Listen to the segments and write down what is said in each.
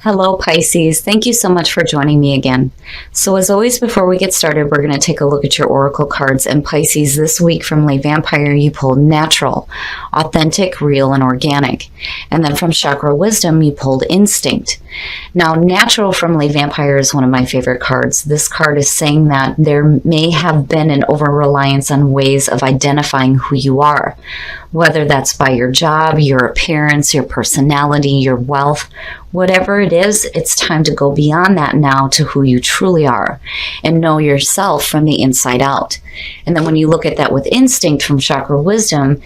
Hello Pisces, thank you so much for joining me again. So as always, before we get started, we're going to take a look at your oracle cards. And Pisces, this week from Lay Vampire, you pulled natural, authentic, real, and organic. And then from Chakra Wisdom, you pulled instinct. Now, natural from Lay Vampire is one of my favorite cards. This card is saying that there may have been an over-reliance on ways of identifying who you are, whether that's by your job, your appearance, your personality, your wealth. Whatever it is, it's time to go beyond that now to who you truly are and know yourself from the inside out. And then when you look at that with instinct from Chakra Wisdom,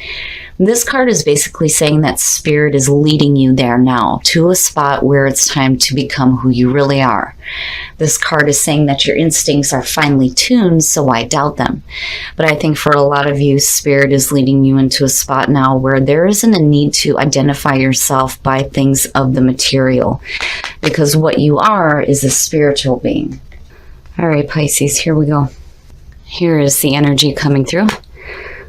this card is basically saying that spirit is leading you there now to a spot where it's time to become who you really are. This card is saying that your instincts are finely tuned, so why doubt them? But I think for a lot of you, spirit is leading you into a spot now where there isn't a need to identify yourself by things of the material, because what you are is a spiritual being. All right, Pisces, here we go. Here is the energy coming through.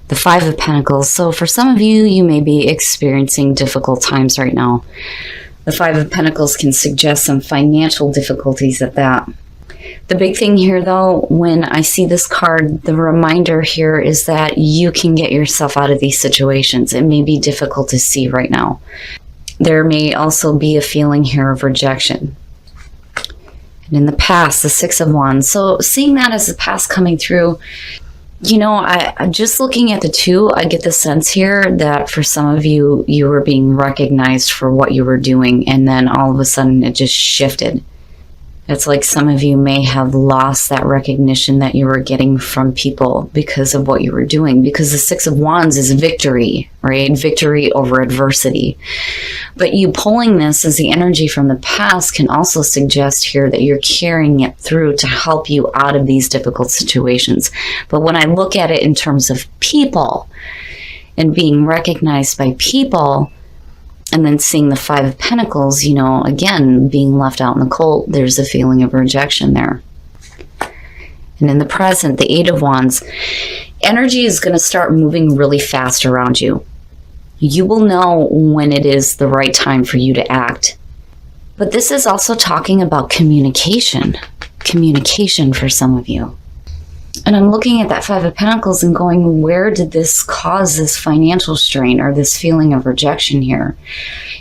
The Five of Pentacles. So for some of you, you may be experiencing difficult times right now. The Five of Pentacles can suggest some financial difficulties at that. The big thing here, though, when I see this card, the reminder here is that you can get yourself out of these situations. It may be difficult to see right now. There may also be a feeling here of rejection. And in the past, the Six of Wands. So seeing that as the past coming through, you know, I'm just looking at the two, I get the sense here that for some of you, you were being recognized for what you were doing, and then all of a sudden it just shifted. It's like some of you may have lost that recognition that you were getting from people because of what you were doing, because the Six of Wands is victory, right? Victory over adversity. But you pulling this as the energy from the past can also suggest here that you're carrying it through to help you out of these difficult situations. But when I look at it in terms of people and being recognized by people, and then seeing the Five of Pentacles, you know, again, being left out in the cold, there's a feeling of rejection there. And in the present, the Eight of Wands, energy is going to start moving really fast around you. You will know when it is the right time for you to act. But this is also talking about communication. Communication for some of you. And I'm looking at that Five of Pentacles and going, where did this cause this financial strain or this feeling of rejection here?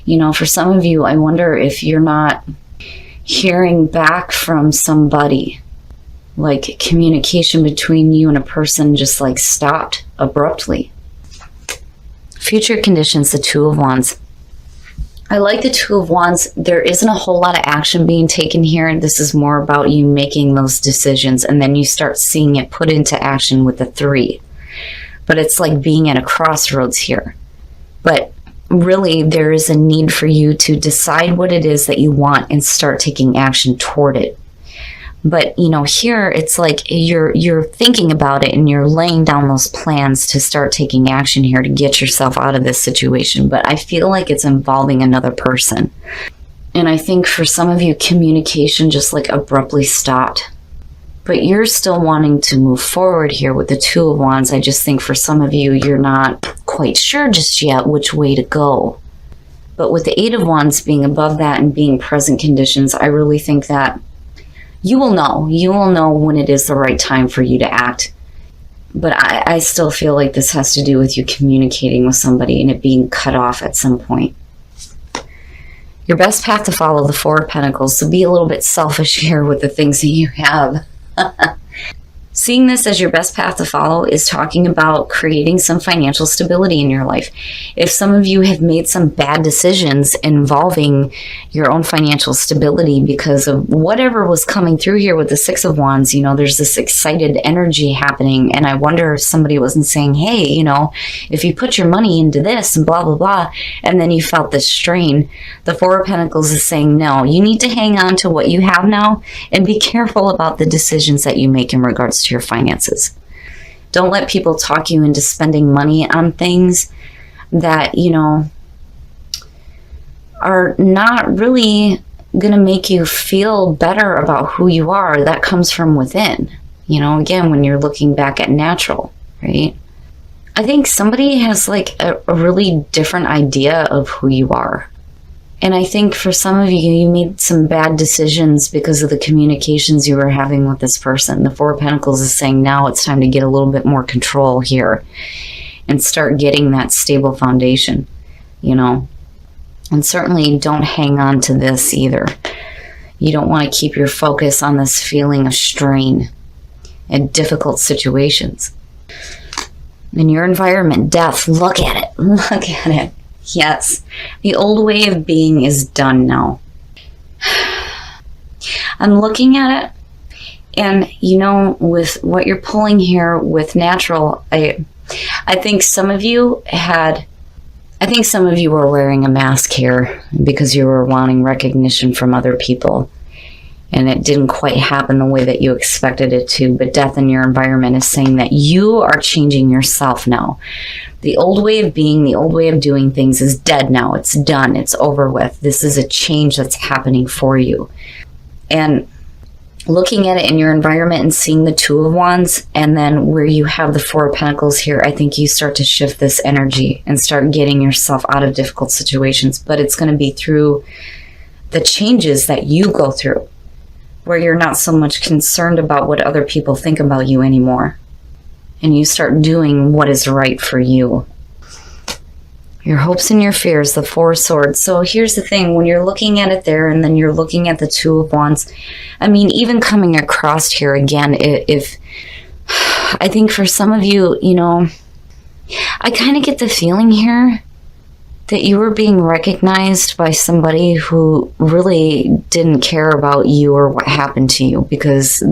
You know, for some of you, I wonder if you're not hearing back from somebody, like communication between you and a person just like stopped abruptly. Future conditions, the Two of Wands. I like the Two of Wands. There isn't a whole lot of action being taken here. This is more about you making those decisions, and then you start seeing it put into action with the Three. But it's like being at a crossroads here. But really, there is a need for you to decide what it is that you want and start taking action toward it. But, you know, here it's like you're thinking about it and you're laying down those plans to start taking action here to get yourself out of this situation. But I feel like it's involving another person. And I think for some of you, communication just like abruptly stopped. But you're still wanting to move forward here with the Two of Wands. I just think for some of you, you're not quite sure just yet which way to go. But with the Eight of Wands being above that and being present conditions, I really think that you will know when it is the right time for you to act. But I still feel like this has to do with you communicating with somebody and it being cut off at some point. Your best path to follow, the Four of Pentacles. So be a little bit selfish here with the things that you have. Seeing this as your best path to follow is talking about creating some financial stability in your life. If some of you have made some bad decisions involving your own financial stability because of whatever was coming through here with the Six of Wands, you know, there's this excited energy happening. And I wonder if somebody wasn't saying, hey, you know, if you put your money into this and blah, blah, blah, and then you felt this strain, the Four of Pentacles is saying, no, you need to hang on to what you have now and be careful about the decisions that you make in regards to your finances. Don't let people talk you into spending money on things that, you know, are not really going to make you feel better about who you are. That comes from within. You know, again, when you're looking back at natural, right? I think somebody has like a really different idea of who you are. And I think for some of you, you made some bad decisions because of the communications you were having with this person. The Four of Pentacles is saying now it's time to get a little bit more control here and start getting that stable foundation, you know. And certainly don't hang on to this either. You don't want to keep your focus on this feeling of strain and difficult situations. In your environment, death, look at it. Look at it. Yes, the old way of being is done now. I'm looking at it, and you know, with what you're pulling here with natural, I think some of you were wearing a mask here because you were wanting recognition from other people, and it didn't quite happen the way that you expected it to. But death in your environment is saying that you are changing yourself now. The old way of being, the old way of doing things is dead now. It's done. It's over with. This is a change that's happening for you. And looking at it in your environment and seeing the Two of Wands, and then where you have the Four of Pentacles here, I think you start to shift this energy and start getting yourself out of difficult situations. But it's going to be through the changes that you go through, where you're not so much concerned about what other people think about you anymore. And you start doing what is right for you. Your hopes and your fears, the Four of Swords. So here's the thing, when you're looking at it there and then you're looking at the Two of Wands, I mean, even coming across here again, if I think for some of you, you know, I kind of get the feeling here that you were being recognized by somebody who really didn't care about you or what happened to you, because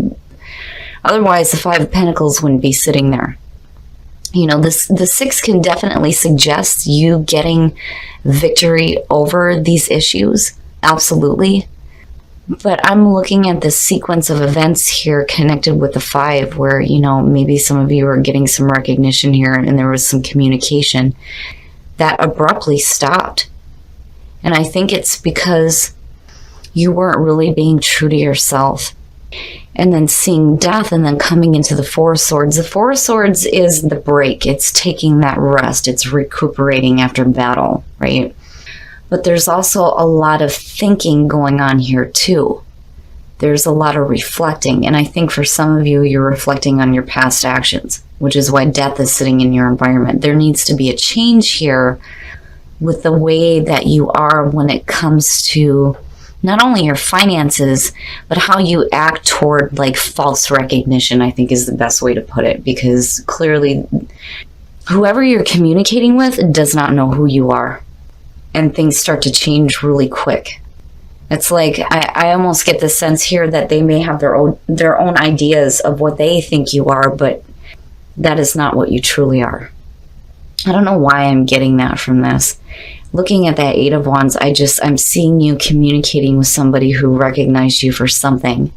otherwise the Five of Pentacles wouldn't be sitting there. You know, the Six can definitely suggest you getting victory over these issues. Absolutely. But I'm looking at the sequence of events here connected with the Five where, you know, maybe some of you are getting some recognition here and there was some communication that abruptly stopped. And I think it's because you weren't really being true to yourself. And then seeing death and then coming into the Four of Swords. The Four of Swords is the break. It's taking that rest. It's recuperating after battle, right? But there's also a lot of thinking going on here too. There's a lot of reflecting. And I think for some of you, you're reflecting on your past actions, which is why death is sitting in your environment. There needs to be a change here with the way that you are when it comes to not only your finances, but how you act toward like false recognition, I think is the best way to put it, because clearly whoever you're communicating with does not know who you are, and things start to change really quick. It's like, I almost get the sense here that they may have their own ideas of what they think you are, but that is not what you truly are. I don't know why I'm getting that from this. Looking at that Eight of Wands, I'm seeing you communicating with somebody who recognized you for something.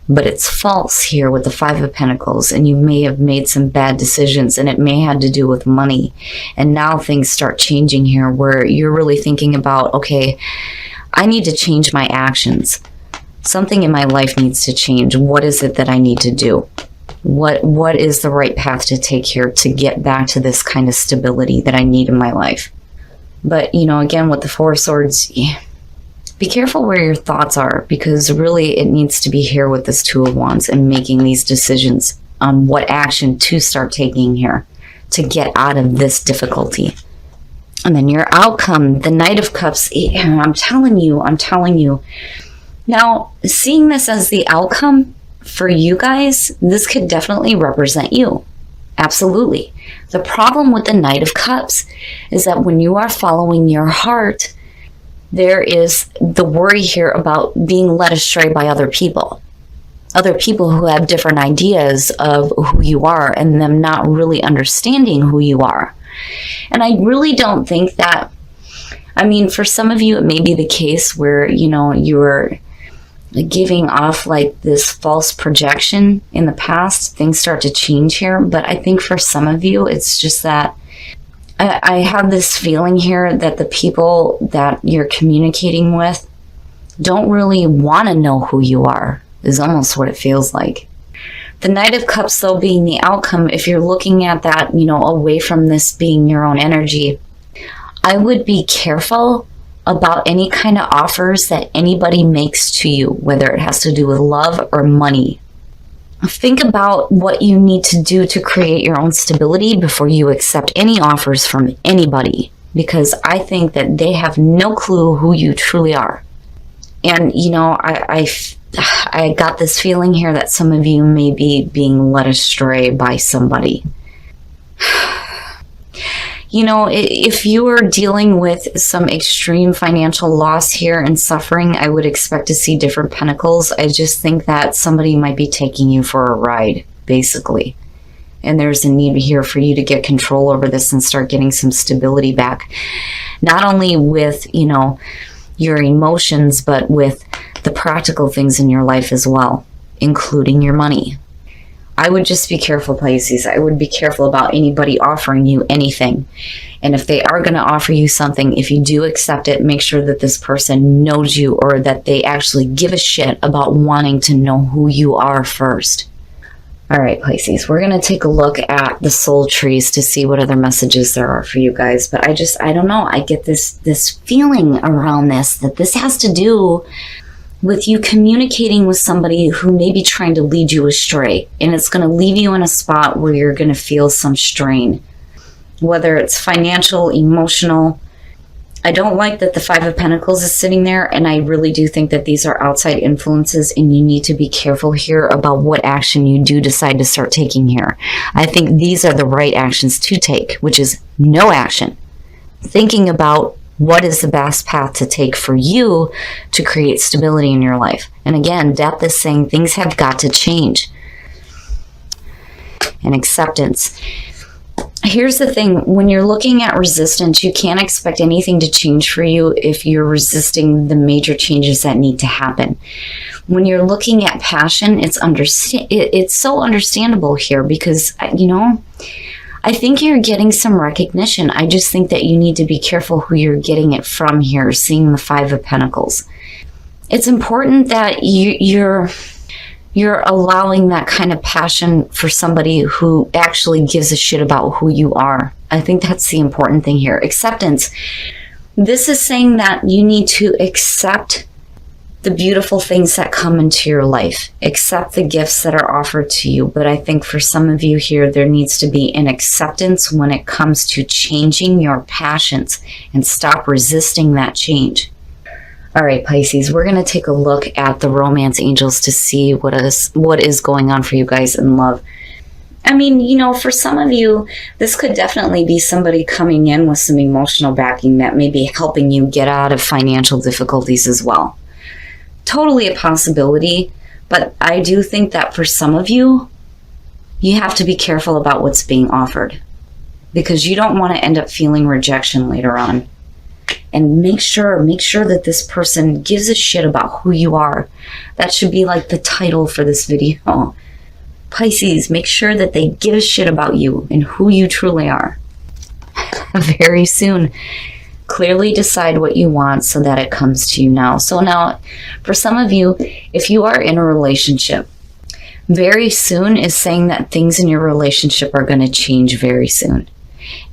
But it's false here with the Five of Pentacles, and you may have made some bad decisions, and it may have to do with money. And now things start changing here where you're really thinking about, okay, I need to change my actions. Something in my life needs to change. What is it that I need to do? What is the right path to take here to get back to this kind of stability that I need in my life? But, you know, again, with the Four of Swords, be careful where your thoughts are, because really it needs to be here with this Two of Wands and making these decisions on what action to start taking here to get out of this difficulty. And then your outcome, the Knight of Cups, I'm telling you. Now, seeing this as the outcome for you guys, this could definitely represent you. Absolutely. The problem with the Knight of Cups is that when you are following your heart, there is the worry here about being led astray by other people who have different ideas of who you are and them not really understanding who you are. And I really don't think that, I mean, for some of you, it may be the case where, you know, you're giving off like this false projection in the past. Things start to change here. But I think for some of you, it's just that I have this feeling here that the people that you're communicating with don't really want to know who you are, is almost what it feels like. The Knight of Cups, though, being the outcome, if you're looking at that, you know, away from this being your own energy, I would be careful about any kind of offers that anybody makes to you, whether it has to do with love or money. Think about what you need to do to create your own stability before you accept any offers from anybody, because I think that they have no clue who you truly are. And, you know, I got this feeling here that some of you may be being led astray by somebody. You know, if you are dealing with some extreme financial loss here and suffering, I would expect to see different pentacles. I just think that somebody might be taking you for a ride, basically. And there's a need here for you to get control over this and start getting some stability back. Not only with, you know, your emotions, but with the practical things in your life as well, including your money. I would just be careful, Pisces. I would be careful about anybody offering you anything. And if they are going to offer you something, if you do accept it, make sure that this person knows you, or that they actually give a shit about wanting to know who you are first. All right, Pisces, we're going to take a look at the soul trees to see what other messages there are for you guys. But I don't know. I get this feeling around this, that this has to do with you communicating with somebody who may be trying to lead you astray. And it's going to leave you in a spot where you're going to feel some strain, whether it's financial, emotional. I don't like that the Five of Pentacles is sitting there, and I really do think that these are outside influences, and you need to be careful here about what action you do decide to start taking here. I think these are the right actions to take, which is no action. Thinking about what is the best path to take for you to create stability in your life. And again, depth is saying things have got to change. And acceptance. Here's the thing. When you're looking at resistance, you can't expect anything to change for you if you're resisting the major changes that need to happen. When you're looking at passion, it's so understandable here because, you know, I think you're getting some recognition. I just think that you need to be careful who you're getting it from here, seeing the Five of Pentacles. It's important that you're allowing that kind of passion for somebody who actually gives a shit about who you are. I think that's the important thing here. Acceptance. This is saying that you need to accept the beautiful things that come into your life. Accept the gifts that are offered to you. But I think for some of you here, there needs to be an acceptance when it comes to changing your passions and stop resisting that change. All right, Pisces, we're going to take a look at the romance angels to see what is going on for you guys in love. I mean, you know, for some of you, this could definitely be somebody coming in with some emotional backing that may be helping you get out of financial difficulties as well. Totally a possibility, but I do think that for some of you, you have to be careful about what's being offered because you don't want to end up feeling rejection later on. And make sure that this person gives a shit about who you are. That should be like the title for this video. Pisces, make sure that they give a shit about you and who you truly are. Very soon. Clearly decide what you want so that it comes to you now. So now, for some of you, if you are in a relationship, very soon is saying that things in your relationship are going to change very soon.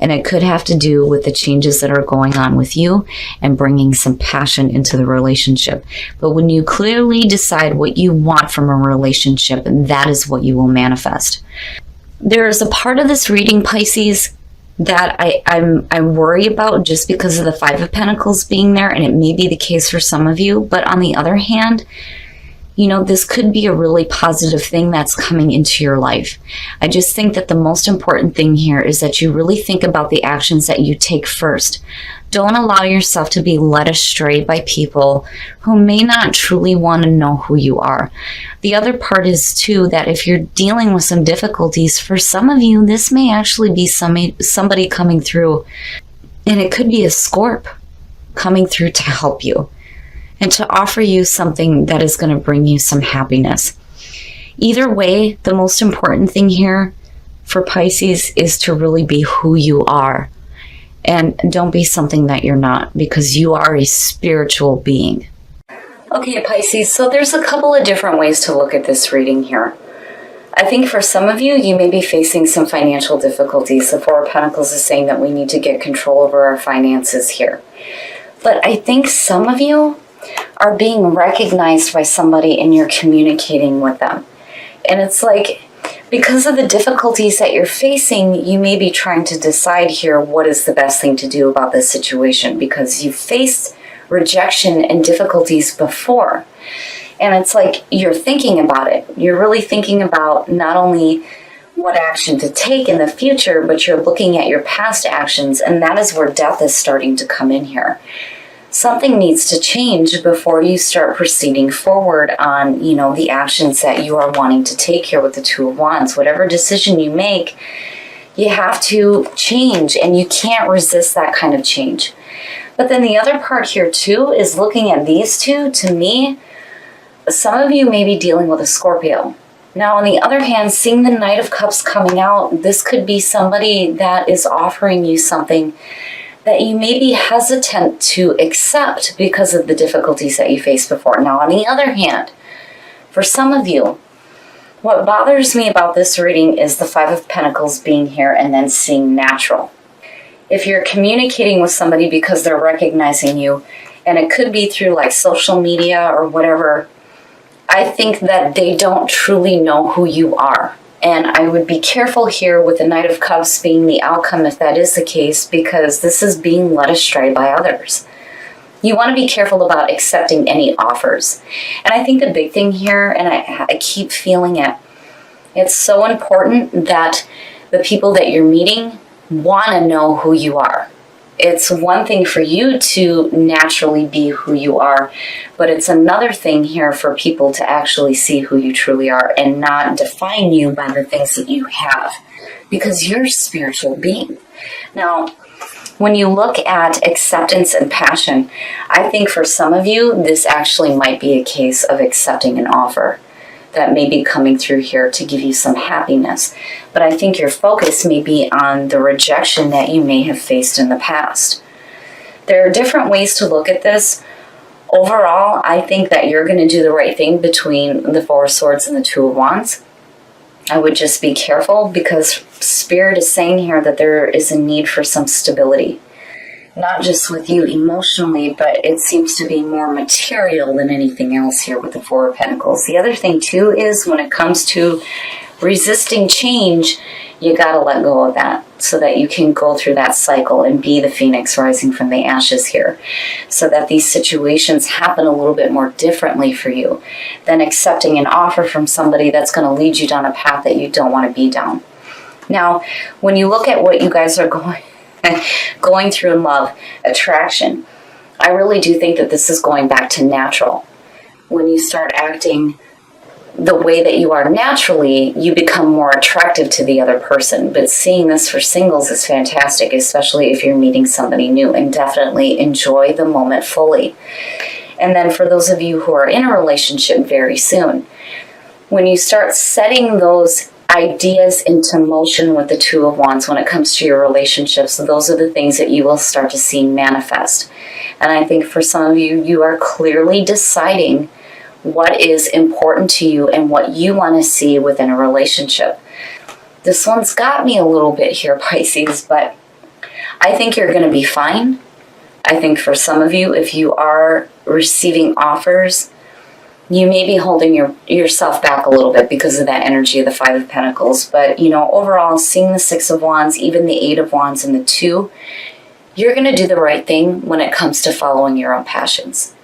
And it could have to do with the changes that are going on with you and bringing some passion into the relationship. But when you clearly decide what you want from a relationship, that is what you will manifest. There is a part of this reading, Pisces, that I worry about just because of the Five of Pentacles being there, and it may be the case for some of you. But on the other hand, you know, this could be a really positive thing that's coming into your life. I just think that the most important thing here is that you really think about the actions that you take first. Don't allow yourself to be led astray by people who may not truly want to know who you are. The other part is, too, that if you're dealing with some difficulties, for some of you, this may actually be somebody coming through, and it could be a Scorp coming through to help you and to offer you something that is going to bring you some happiness. Either way, the most important thing here for Pisces is to really be who you are. And don't be something that you're not, because you are a spiritual being. Okay, Pisces, so there's a couple of different ways to look at this reading here. I think for some of you, you may be facing some financial difficulties. The Four of Pentacles is saying that we need to get control over our finances here. But I think some of you are being recognized by somebody and you're communicating with them. And it's like, because of the difficulties that you're facing, you may be trying to decide here what is the best thing to do about this situation, because you've faced rejection and difficulties before. And it's like you're thinking about it. You're really thinking about not only what action to take in the future, but you're looking at your past actions, and that is where death is starting to come in here. Something needs to change before you start proceeding forward on, the actions that you are wanting to take here with the Two of Wands. Whatever decision you make, you have to change, and you can't resist that kind of change. But then the other part here too is looking at these two. To me, some of you may be dealing with a Scorpio. Now, on the other hand, seeing the Knight of Cups coming out, this could be somebody that is offering you something that you may be hesitant to accept because of the difficulties that you faced before. Now, on the other hand, for some of you, what bothers me about this reading is the Five of Pentacles being here and then seeing natural. If you're communicating with somebody because they're recognizing you, and it could be through like social media or whatever, I think that they don't truly know who you are. And I would be careful here with the Knight of Cups being the outcome if that is the case, because this is being led astray by others. You want to be careful about accepting any offers. And I think the big thing here, and I keep feeling it, it's so important that the people that you're meeting want to know who you are. It's one thing for you to naturally be who you are, but it's another thing here for people to actually see who you truly are and not define you by the things that you have, because you're a spiritual being. Now, when you look at acceptance and passion, I think for some of you, this actually might be a case of accepting an offer that may be coming through here to give you some happiness. But I think your focus may be on the rejection that you may have faced in the past. There are different ways to look at this. Overall, I think that you're going to do the right thing between the Four of Swords and the Two of Wands. I would just be careful, because Spirit is saying here that there is a need for some stability. Not just with you emotionally, but it seems to be more material than anything else here with the Four of Pentacles. The other thing too is when it comes to resisting change, you got to let go of that so that you can go through that cycle and be the phoenix rising from the ashes here, so that these situations happen a little bit more differently for you than accepting an offer from somebody that's going to lead you down a path that you don't want to be down. Now, when you look at what you guys are going through in love, attraction, I really do think that this is going back to natural. When you start acting the way that you are naturally, you become more attractive to the other person. But seeing this for singles is fantastic, especially if you're meeting somebody new, and definitely enjoy the moment fully. And then for those of you who are in a relationship very soon, when you start setting those ideas into motion with the Two of Wands when it comes to your relationships, those are the things that you will start to see manifest. And I think for some of you, you are clearly deciding what is important to you and what you want to see within a relationship. This one's got me a little bit here, Pisces, but I think you're going to be fine. I think for some of you, if you are receiving offers, you may be holding yourself back a little bit because of that energy of the Five of Pentacles. But, overall, seeing the Six of Wands, even the Eight of Wands and the Two, you're going to do the right thing when it comes to following your own passions.